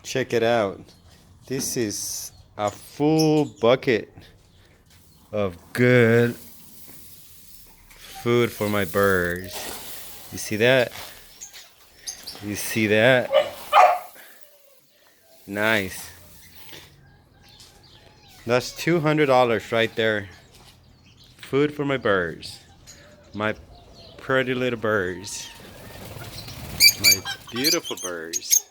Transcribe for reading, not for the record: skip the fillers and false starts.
Check it out. This is a full bucket of good food for my birds. You see that? You see that? Nice. That's $200 right there. Food for my birds. My pretty little birds. My beautiful birds.